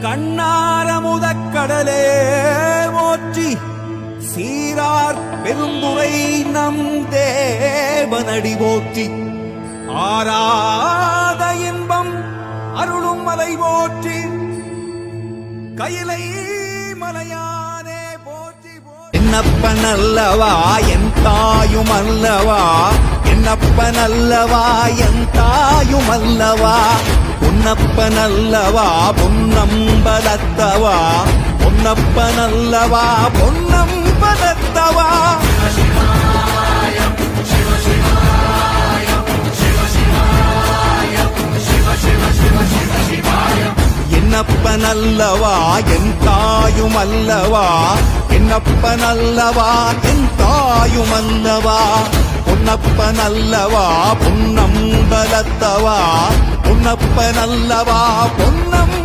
கண்ணார முதக்கடலே போற்றி சீரார் பெருந்துரை நம் தேவனடி போற்றி ஆராத இன்பம் அருளும் மலை போற்றி கையிலை மலையானே போற்றி என்னப்பன் அல்லவா என் தாயும் அல்லவா என்னப்பன் அல்லவா என் தாயும் அல்லவா பொன்னப்பன் அல்லவா பொன்னம்பலத்தவா பொன்னப்பன் அல்லவா பொன்னம்பலத்தவா என்னப்பன் அல்லவா என் தாயும் அல்லவா என்னப்பன் அல்லவா என் தாயும் அல்லவா பொன்னப்பன் அல்லவா பொன்னம்பலத்தவா பொன்னப்பன் அல்லவா பொன்னம்